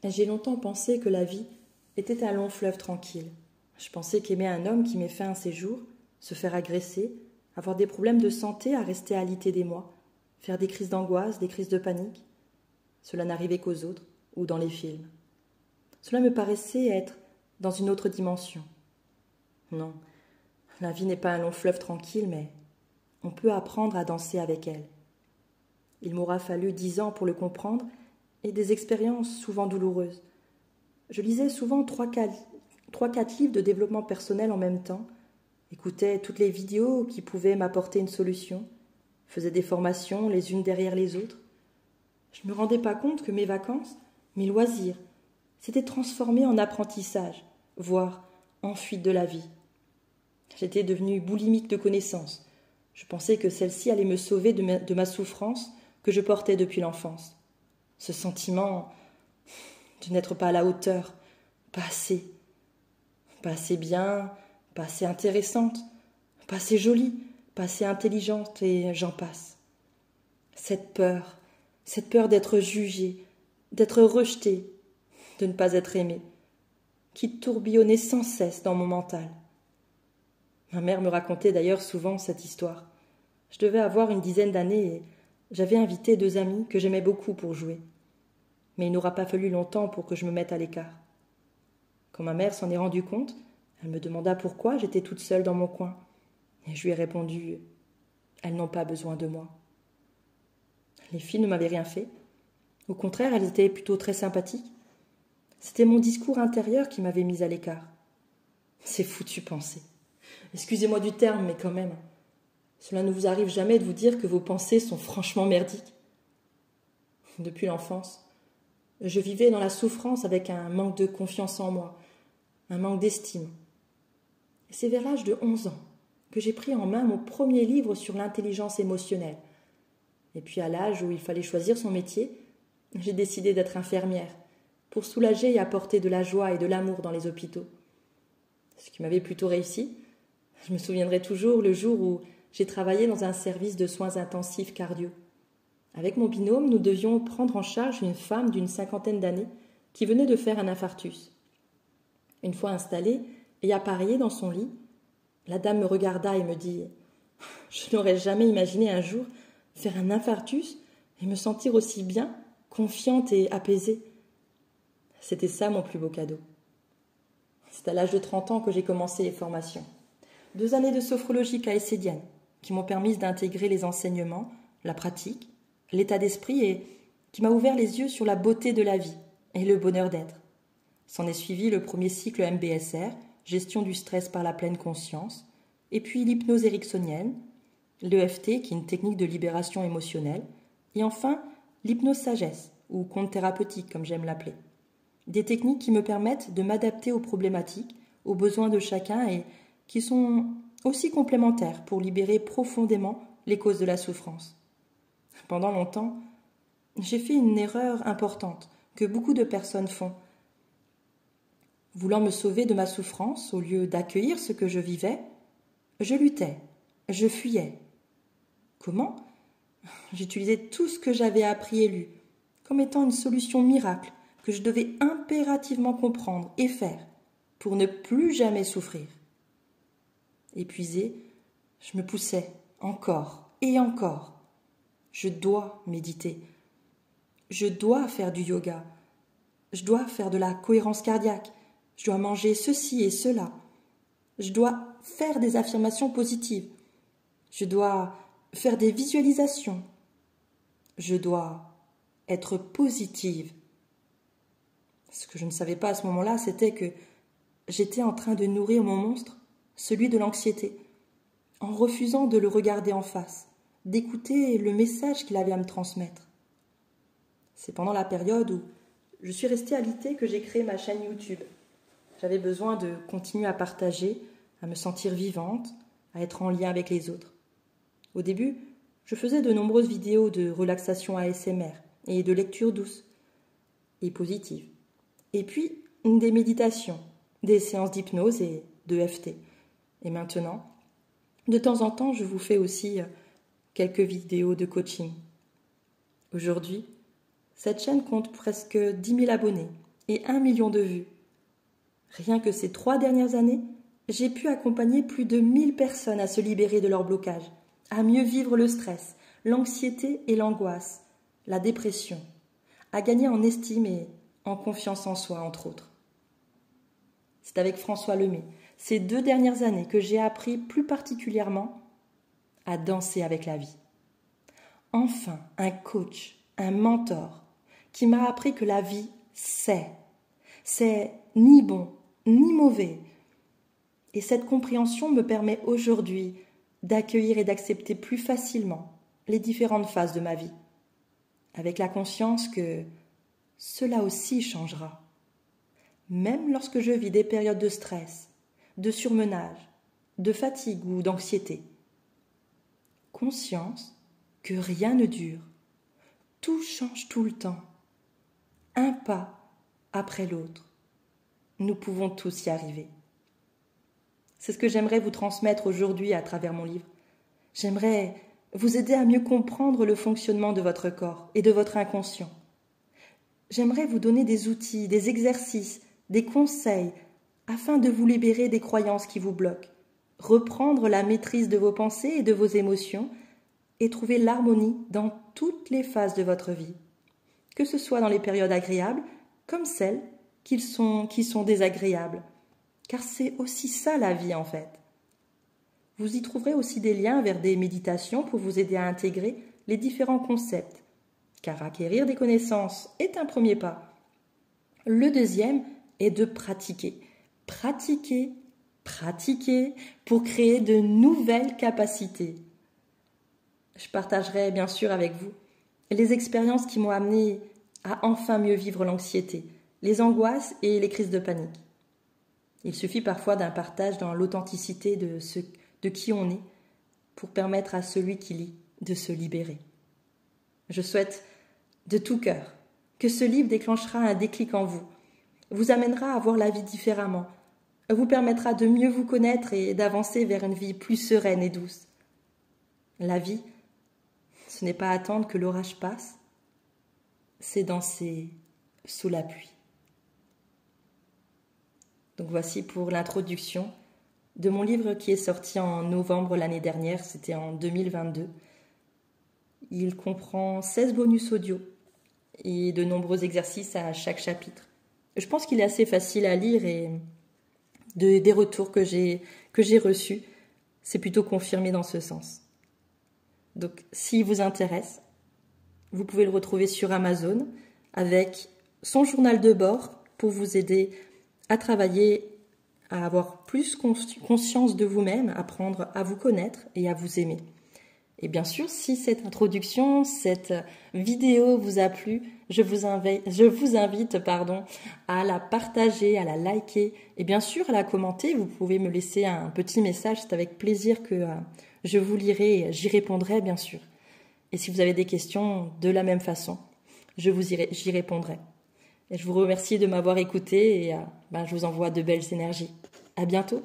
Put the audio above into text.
J'ai longtemps pensé que la vie était un long fleuve tranquille. Je pensais qu'aimer un homme qui met fin à ses jours, se faire agresser, avoir des problèmes de santé à rester alité des mois, faire des crises d'angoisse, des crises de panique, cela n'arrivait qu'aux autres ou dans les films. Cela me paraissait être dans une autre dimension. Non, la vie n'est pas un long fleuve tranquille, mais on peut apprendre à danser avec elle. Il m'aura fallu 10 ans pour le comprendre et des expériences souvent douloureuses. Je lisais souvent 3-4 livres de développement personnel en même temps, écoutais toutes les vidéos qui pouvaient m'apporter une solution, faisais des formations les unes derrière les autres. Je ne me rendais pas compte que mes vacances, mes loisirs, s'étaient transformés en apprentissage, voire en fuite de la vie. J'étais devenue boulimique de connaissances. Je pensais que celle-ci allait me sauver de ma souffrance que je portais depuis l'enfance. Ce sentiment de n'être pas à la hauteur, pas assez bien, pas assez intéressante, pas assez jolie, pas assez intelligente, et j'en passe. Cette peur d'être jugée, d'être rejetée, de ne pas être aimée, qui tourbillonnait sans cesse dans mon mental. Ma mère me racontait d'ailleurs souvent cette histoire. Je devais avoir une 10aine d'années et j'avais invité 2 amis que j'aimais beaucoup pour jouer. Mais il n'aura pas fallu longtemps pour que je me mette à l'écart. Quand ma mère s'en est rendue compte, elle me demanda pourquoi j'étais toute seule dans mon coin. Et je lui ai répondu « Elles n'ont pas besoin de moi ». Les filles ne m'avaient rien fait. Au contraire, elles étaient plutôt très sympathiques. C'était mon discours intérieur qui m'avait mise à l'écart. C'est foutu penser. Excusez-moi du terme, mais quand même. Cela ne vous arrive jamais de vous dire que vos pensées sont franchement merdiques. Depuis l'enfance, je vivais dans la souffrance avec un manque de confiance en moi, un manque d'estime. Et c'est vers l'âge de 11 ans que j'ai pris en main mon premier livre sur l'intelligence émotionnelle. Et puis à l'âge où il fallait choisir son métier, j'ai décidé d'être infirmière pour soulager et apporter de la joie et de l'amour dans les hôpitaux. Ce qui m'avait plutôt réussi. Je me souviendrai toujours le jour où j'ai travaillé dans un service de soins intensifs cardio. Avec mon binôme, nous devions prendre en charge une femme d'une 50aine d'années qui venait de faire un infarctus. Une fois installée et appareillée dans son lit, la dame me regarda et me dit « Je n'aurais jamais imaginé un jour faire un infarctus et me sentir aussi bien, confiante et apaisée. » C'était ça mon plus beau cadeau. C'est à l'âge de 30 ans que j'ai commencé les formations. 2 années de sophrologie caïcédienne qui m'ont permis d'intégrer les enseignements, la pratique, l'état d'esprit et qui m'a ouvert les yeux sur la beauté de la vie et le bonheur d'être. S'en est suivi le premier cycle MBSR, gestion du stress par la pleine conscience, et puis l'hypnose ericksonienne, l'EFT qui est une technique de libération émotionnelle, et enfin l'hypnose sagesse ou conte thérapeutique comme j'aime l'appeler. Des techniques qui me permettent de m'adapter aux problématiques, aux besoins de chacun et qui sont aussi complémentaires pour libérer profondément les causes de la souffrance. Pendant longtemps, j'ai fait une erreur importante que beaucoup de personnes font. Voulant me sauver de ma souffrance, au lieu d'accueillir ce que je vivais, je luttais, je fuyais. Comment ? J'utilisais tout ce que j'avais appris et lu, comme étant une solution miracle que je devais impérativement comprendre et faire pour ne plus jamais souffrir. Épuisée, je me poussais encore et encore. Je dois méditer. Je dois faire du yoga. Je dois faire de la cohérence cardiaque. Je dois manger ceci et cela. Je dois faire des affirmations positives. Je dois faire des visualisations. Je dois être positive. Ce que je ne savais pas à ce moment-là, c'était que j'étais en train de nourrir mon monstre, celui de l'anxiété, en refusant de le regarder en face, d'écouter le message qu'il avait à me transmettre. C'est pendant la période où je suis restée alitée que j'ai créé ma chaîne YouTube. J'avais besoin de continuer à partager, à me sentir vivante, à être en lien avec les autres. Au début, je faisais de nombreuses vidéos de relaxation ASMR et de lecture douce et positive. Et puis, des méditations, des séances d'hypnose et d'EFT. Et maintenant, de temps en temps, je vous fais aussi quelques vidéos de coaching. Aujourd'hui, cette chaîne compte presque 10 000 abonnés et 1 million de vues. Rien que ces 3 dernières années, j'ai pu accompagner plus de 1000 personnes à se libérer de leur blocage, à mieux vivre le stress, l'anxiété et l'angoisse, la dépression, à gagner en estime et en confiance en soi, entre autres. C'est avec François Lemay, ces 2 dernières années, que j'ai appris plus particulièrement à danser avec la vie. Enfin, un coach, un mentor, qui m'a appris que la vie, c'est ni bon, ni mauvais. Et cette compréhension me permet aujourd'hui d'accueillir et d'accepter plus facilement les différentes phases de ma vie, avec la conscience que cela aussi changera. Même lorsque je vis des périodes de stress, de surmenage, de fatigue ou d'anxiété. Conscience que rien ne dure, tout change tout le temps, un pas après l'autre. Nous pouvons tous y arriver. C'est ce que j'aimerais vous transmettre aujourd'hui à travers mon livre. J'aimerais vous aider à mieux comprendre le fonctionnement de votre corps et de votre inconscient. J'aimerais vous donner des outils, des exercices, des conseils afin de vous libérer des croyances qui vous bloquent, reprendre la maîtrise de vos pensées et de vos émotions et trouver l'harmonie dans toutes les phases de votre vie, que ce soit dans les périodes agréables comme celles qui sont désagréables. Car c'est aussi ça la vie en fait. Vous y trouverez aussi des liens vers des méditations pour vous aider à intégrer les différents concepts. Car acquérir des connaissances est un premier pas. Le deuxième est de pratiquer. Pratiquer, pratiquer pour créer de nouvelles capacités. Je partagerai bien sûr avec vous les expériences qui m'ont amené à enfin mieux vivre l'anxiété, les angoisses et les crises de panique. Il suffit parfois d'un partage dans l'authenticité de qui on est pour permettre à celui qui lit de se libérer. Je souhaite de tout cœur que ce livre déclenchera un déclic en vous, vous amènera à voir la vie différemment, vous permettra de mieux vous connaître et d'avancer vers une vie plus sereine et douce. La vie, ce n'est pas attendre que l'orage passe, c'est danser sous la pluie. Donc voici pour l'introduction de mon livre qui est sorti en novembre l'année dernière, c'était en 2022. Il comprend 16 bonus audio et de nombreux exercices à chaque chapitre. Je pense qu'il est assez facile à lire et des retours que j'ai reçus, c'est plutôt confirmé dans ce sens. Donc s'il vous intéresse, vous pouvez le retrouver sur Amazon avec son journal de bord pour vous aider à travailler, à avoir plus conscience de vous-même, apprendre à vous connaître et à vous aimer. Et bien sûr, si cette introduction, cette vidéo vous a plu, je vous invite à la partager, à la liker et bien sûr à la commenter. Vous pouvez me laisser un petit message, c'est avec plaisir que je vous lirai et j'y répondrai bien sûr. Et si vous avez des questions de la même façon, j'y répondrai. Et je vous remercie de m'avoir écouté et je vous envoie de belles énergies. À bientôt.